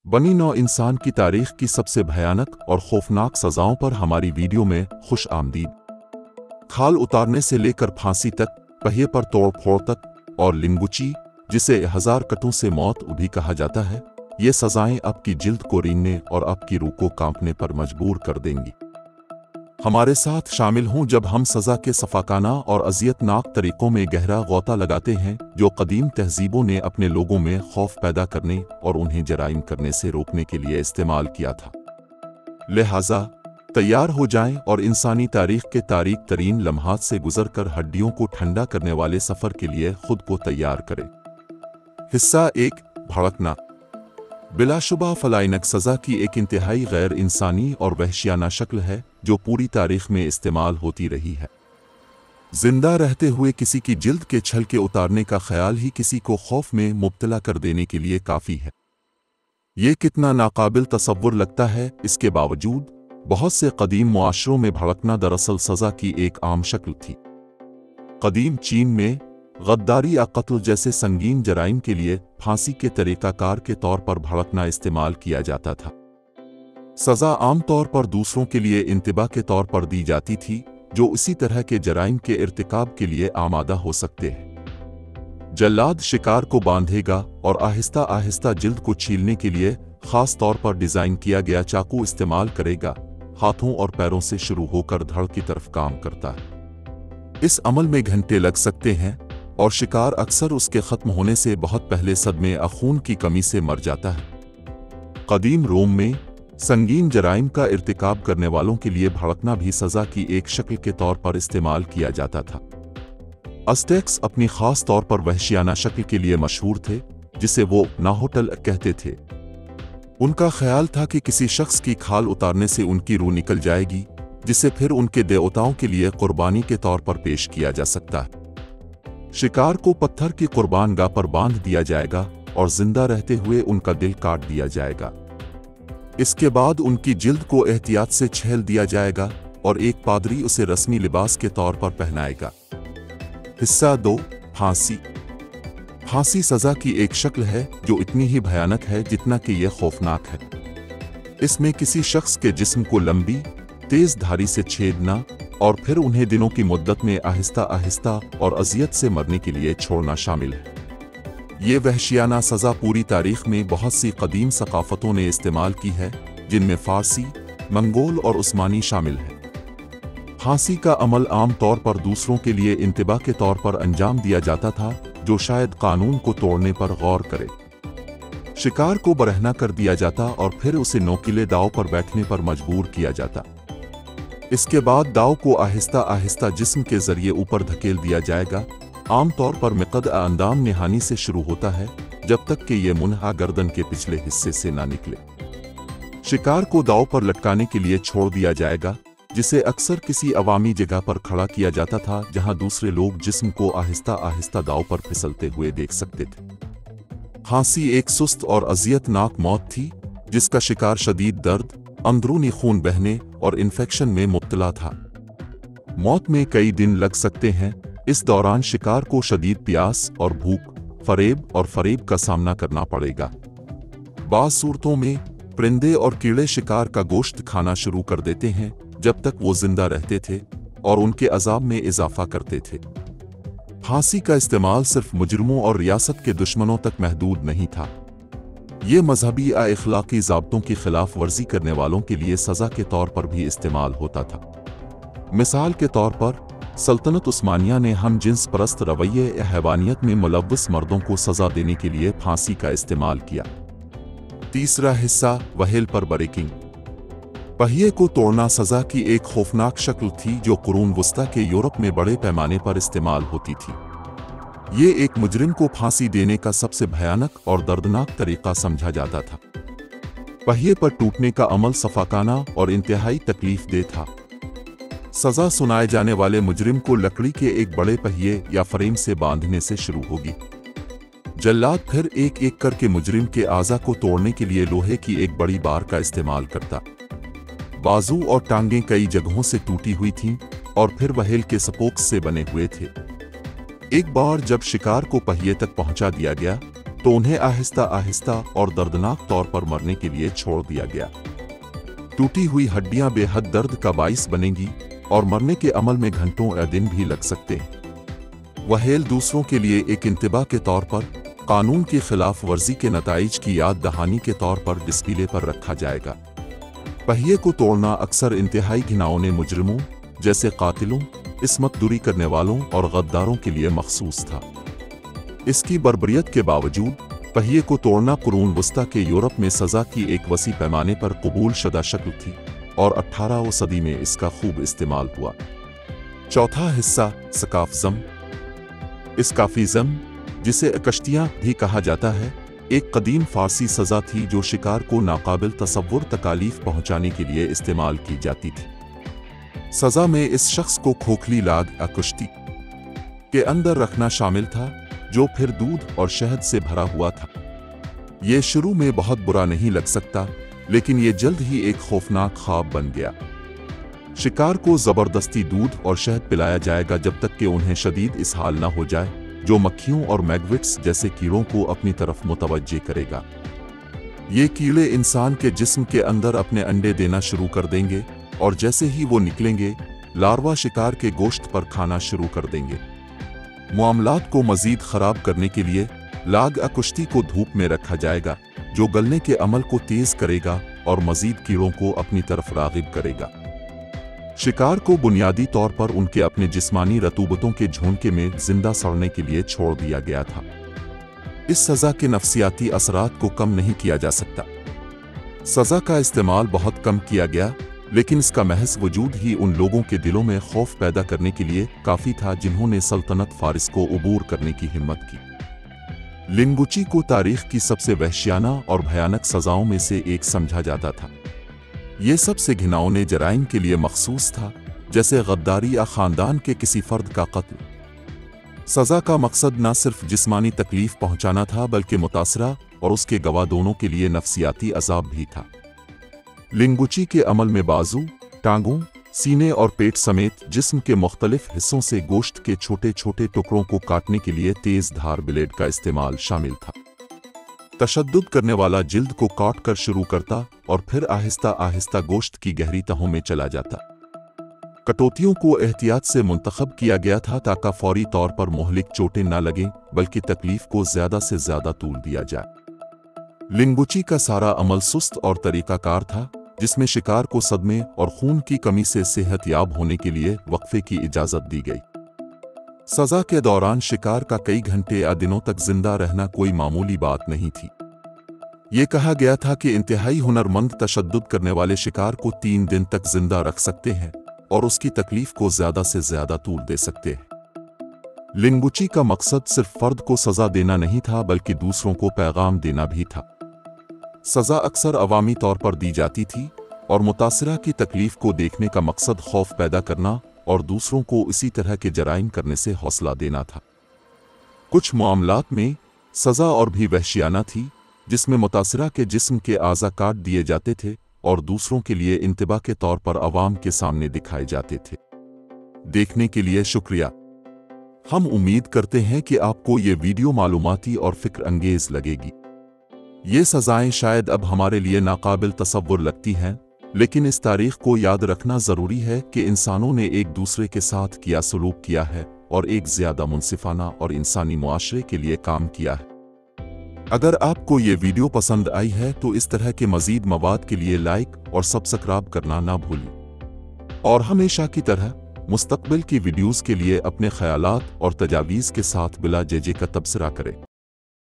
बनी नौ इंसान की तारीख की सबसे भयानक और खौफनाक सजाओं पर हमारी वीडियो में खुश आमदीद। खाल उतारने से लेकर फांसी तक, पहिए पर तोड़ फोड़ तक और लिंगुची, जिसे 1000 कटों से मौत भी कहा जाता है, ये सजाएं आपकी जिल्द को रेंगने और आपकी रूह को कांपने पर मजबूर कर देंगी। हमारे साथ शामिल हों जब हम सजा के सफाकाना और अजियतनाक तरीकों में गहरा गौता लगाते हैं जो कदीम तहजीबों ने अपने लोगों में खौफ पैदा करने और उन्हें जराइम करने से रोकने के लिए इस्तेमाल किया था। लिहाजा तैयार हो जाएं और इंसानी तारीख के तारीक तरीन लम्हात से गुजरकर हड्डियों को ठंडा करने वाले सफ़र के लिए खुद को तैयार करें। हिस्सा 1, भड़कना। बिलाशुबा फलाइनक सज़ा की एक इंतहाई गैर इंसानी और वहशियाना शक्ल है जो पूरी तारीख में इस्तेमाल होती रही है। जिंदा रहते हुए किसी की जिल्द के छल के उतारने का ख्याल ही किसी को खौफ में मुब्तला कर देने के लिए काफ़ी है। ये कितना नाकाबिल तसव्वुर लगता है, इसके बावजूद बहुत से कदीम मुआशरों में भड़कना दरअसल सज़ा की एक आम शक्ल थी। कदीम चीन में गद्दारी या कत्ल जैसे संगीन जराइम के लिए फांसी के तरीकाकार के तौर पर भड़कना इस्तेमाल किया जाता था। सज़ा आम तौर पर दूसरों के लिए इंतबा के तौर पर दी जाती थी जो इसी तरह के जराइम के इर्तिकाब के लिए आमादा हो सकते हैं। जल्लाद शिकार को बांधेगा और आहिस्ता आहिस्ता जिल्द को छीलने के लिए खास तौर पर डिज़ाइन किया गया चाकू इस्तेमाल करेगा। हाथों और पैरों से शुरू होकर धड़ की तरफ काम करता है। इस अमल में घंटे लग सकते हैं और शिकार अक्सर उसके ख़त्म होने से बहुत पहले सदमे खून की कमी से मर जाता है। कदीम रोम में संगीन जराइम का इर्तिकाब करने वालों के लिए भड़कना भी सज़ा की एक शक्ल के तौर पर इस्तेमाल किया जाता था। अज़टेक्स अपनी ख़ास तौर पर वहशियाना शक्ल के लिए मशहूर थे जिसे वो नाहोटल कहते थे। उनका ख्याल था कि किसी शख्स की खाल उतारने से उनकी रूह निकल जाएगी जिसे फिर उनके देवताओं के लिए कुर्बानी के तौर पर पेश किया जा सकता है। शिकार को पत्थर की कुर्बानगाह पर बांध दिया जाएगा और जिंदा रहते हुए उनका दिल काट दिया जाएगा। इसके बाद उनकी जिल्द को एहतियात से छेल दिया जाएगा और एक पादरी उसे रस्मी लिबास के तौर पर पहनाएगा। हिस्सा 2, फांसी। फांसी सज़ा की एक शक्ल है जो इतनी ही भयानक है जितना कि यह खौफनाक है। इसमें किसी शख्स के जिस्म को लंबी तेज धारी से छेदना और फिर उन्हें दिनों की मुद्दत में आहिस्ता आहिस्ता और अजियत से मरने के लिए छोड़ना शामिल है। ये वहशियाना सज़ा पूरी तारीख में बहुत सी कदीम सकाफ़तों ने इस्तेमाल की है जिनमें फ़ारसी, मंगोल और उस्मानी शामिल है। फांसी का अमल आम तौर पर दूसरों के लिए इंतबा के तौर पर अंजाम दिया जाता था जो शायद कानून को तोड़ने पर गौर करे। शिकार को बरहना कर दिया जाता और फिर उसे नोकीले दाव पर बैठने पर मजबूर किया जाता। इसके बाद दाव को आहिस्ता आहिस्ता जिस्म के जरिए ऊपर धकेल दिया जाएगा। आम तौर पर मिक़द अंदाम निहानी से शुरू होता है जब तक कि ये मुनहा गर्दन के पिछले हिस्से से ना निकले। शिकार को दाव पर लटकाने के लिए छोड़ दिया जाएगा जिसे अक्सर किसी अवामी जगह पर खड़ा किया जाता था जहां दूसरे लोग जिस्म को आहिस्ता आहिस्ता दाव पर फिसलते हुए देख सकते थे। फांसी एक सुस्त और अजियतनाक मौत थी जिसका शिकार शदीद दर्द, अंदरूनी खून बहने और इन्फेक्शन में मुब्तला था। मौत में कई दिन लग सकते हैं। इस दौरान शिकार को शदीद प्यास और भूख, फरेब का सामना करना पड़ेगा। बाज़ सूरतों में परिंदे और कीड़े शिकार का गोश्त खाना शुरू कर देते हैं जब तक वो जिंदा रहते थे और उनके अजाब में इजाफा करते थे। फांसी का इस्तेमाल सिर्फ मुजरिमों और रियासत के दुश्मनों तक महदूद नहीं था। ये मजहबी या इखलाकी ज़ाब्तों की खिलाफ वर्जी करने वालों के लिए सज़ा के तौर पर भी इस्तेमाल होता था। मिसाल के तौर पर सल्तनत उस्मानिया ने हम जिन्स परस्त रवैये या हैवानियत में मुलव्वस मर्दों को सज़ा देने के लिए फांसी का इस्तेमाल किया। तीसरा हिस्सा, वहेल पर ब्रेकिंग। पहिए को तोड़ना सज़ा की एक खौफनाक शक्ल थी जो कुरून वस्ता के यूरोप में बड़े पैमाने पर इस्तेमाल होती थी। ये एक मुजरिम को फांसी देने का सबसे भयानक और दर्दनाक तरीका समझा जाता था। पहिए पर टूटने का अमल सफाकाना और इंतहाई तकलीफदेह था। सज़ा सुनाए जाने वाले मुजरिम को लकड़ी के एक बड़े पहिए या फ्रेम से बांधने से शुरू होगी। जल्लाद फिर एक एक करके मुजरिम के आज़ा को तोड़ने के लिए लोहे की एक बड़ी बार का इस्तेमाल करता। बाजू और टांगें कई जगहों से टूटी हुई थीं और फिर वहेल के स्पोक्स से बने हुए थे। एक बार जब शिकार को पहिए तक पहुंचा दिया गया तो उन्हें आहिस्ता आहिस्ता और दर्दनाक तौर पर मरने के लिए छोड़ दिया गया। टूटी हुई हड्डियां बेहद दर्द का बाइस बनेंगी और मरने के अमल में घंटों या दिन भी लग सकते हैं। वहेल दूसरों के लिए एक इंतबाह के तौर पर कानून की खिलाफ वर्जी के नताइज की याद दहानी के तौर पर डिस्प्ले पर रखा जाएगा। पहिए को तोड़ना अक्सर इंतहाई घिनौने मुजरिमों जैसे कातिलों, इस्मत दूरी करने वालों और गद्दारों के लिए मखसूस था। इसकी बर्बरियत के बावजूद पहिए को तोड़ना कुरून वस्ता के यूरोप में सजा की एक वसी पैमाने पर कबूल शुदा शक्ल थी और 18वीं सदी में इसका खूब इस्तेमाल हुआ। चौथा हिस्सा सकाफिज़म। इस्काफिज़म, जिसे कश्तियाँ भी कहा जाता है, एक कदीम फारसी सजा थी जो शिकार को नाकाबिल तसव्वुर तकालीफ पहुंचाने के लिए इस्तेमाल की जाती थी। सजा में इस शख्स को खोखली लाग या कुश्ती के अंदर रखना शामिल था, जो फिर दूध और शहद से भरा हुआ था। ये शुरू में बहुत बुरा नहीं लग सकता, लेकिन ये जल्द ही एक खौफनाक ख्वाब बन गया। शिकार को जबरदस्ती दूध और शहद पिलाया जाएगा जब तक कि उन्हें शदीद इसहाल न हो जाए, जो मक्खियों और मैग्विट्स जैसे कीड़ों को अपनी तरफ मुतवज्जे करेगा। ये कीड़े इंसान के जिस्म के अंदर अपने अंडे देना शुरू कर देंगे और जैसे ही वो निकलेंगे, लार्वा शिकार के गोश्त पर खाना शुरू कर देंगे। मामलात को मजीद खराब करने के लिए लाग या कुश्ती को धूप में रखा जाएगा, जो गलने के अमल को तेज करेगा और मजीद कीड़ों को अपनी तरफ रागिब करेगा। शिकार को बुनियादी तौर पर उनके अपने जिस्मानी रतूबतों के झोंके में जिंदा सड़ने के लिए छोड़ दिया गया था। इस सजा के नफ्सियाती असरात को कम नहीं किया जा सकता। सजा का इस्तेमाल बहुत कम किया गया, लेकिन इसका महज वजूद ही उन लोगों के दिलों में खौफ पैदा करने के लिए काफ़ी था जिन्होंने सल्तनत फारिस को उबूर करने की हिम्मत की। लिंगुची को तारीख की सबसे वहशियाना और भयानक सजाओं में से एक समझा जाता था। ये सबसे घिनौने जराइम के लिए मखसूस था, जैसे गद्दारी या ख़ानदान के किसी फ़र्द का कत्ल। सज़ा का मकसद न सिर्फ जिस्मानी तकलीफ़ पहुंचाना था, बल्कि मुतासरा और उसके गवाह दोनों के लिए नफ्सियाती अज़ाब भी था। लिंगुची के अमल में बाजू, टांगों, सीने और पेट समेत जिस्म के मुख्तलिफ हिस्सों से गोश्त के छोटे छोटे टुकड़ों को काटने के लिए तेज़ धार ब्लेड का इस्तेमाल शामिल था। तशद्दुद करने वाला जिल्द को काट कर शुरू करता और फिर आहिस्ता आहिस्ता गोश्त की गहरी तहों में चला जाता। कटौतियों को एहतियात से मुंतखब किया गया था ताकि फौरी तौर पर मोहलिक चोटें न लगें, बल्कि तकलीफ को ज़्यादा से ज़्यादा तूल दिया जाए। लिंगुची का सारा अमल सुस्त और तरीकाकार था, जिसमें शिकार को सदमे और खून की कमी से सेहतयाब होने के लिए वक्फे की इजाज़त दी गई। सज़ा के दौरान शिकार का कई घंटे या दिनों तक जिंदा रहना कोई मामूली बात नहीं थी। ये कहा गया था कि इंतहाई हुनरमंद तशद्दुद करने वाले शिकार को 3 दिन तक जिंदा रख सकते हैं और उसकी तकलीफ को ज़्यादा से ज़्यादा तूल दे सकते हैं। लिंगुची का मकसद सिर्फ फ़र्द को सज़ा देना नहीं था, बल्कि दूसरों को पैगाम देना भी था। सज़ा अक्सर अवामी तौर पर दी जाती थी और मुतासिरा की तकलीफ को देखने का मकसद खौफ पैदा करना और दूसरों को इसी तरह के जराइम करने से हौसला देना था। कुछ मामलात में सज़ा और भी वहशियाना थी, जिसमें मुतासिरा के जिस्म के आज़ा काट दिए जाते थे और दूसरों के लिए इंतबा के तौर पर अवाम के सामने दिखाए जाते थे। देखने के लिए शुक्रिया। हम उम्मीद करते हैं कि आपको ये वीडियो मालूमाती और फ़िक्र अंगेज़ लगेगी। ये सज़ाएं शायद अब हमारे लिए नाकाबिल तसव्वुर लगती हैं, लेकिन इस तारीख को याद रखना ज़रूरी है कि इंसानों ने एक दूसरे के साथ किया सलूक किया है और एक ज़्यादा मुनसिफाना और इंसानी मुआशरे के लिए काम किया है। अगर आपको ये वीडियो पसंद आई है तो इस तरह के मज़ीद मवाद के लिए लाइक और सब्सक्राइब करना ना भूलें और हमेशा की तरह मुस्तक़बिल की वीडियोज़ के लिए अपने ख़यालात और तजावीज़ के साथ बिला जेजे का तबसरा करें।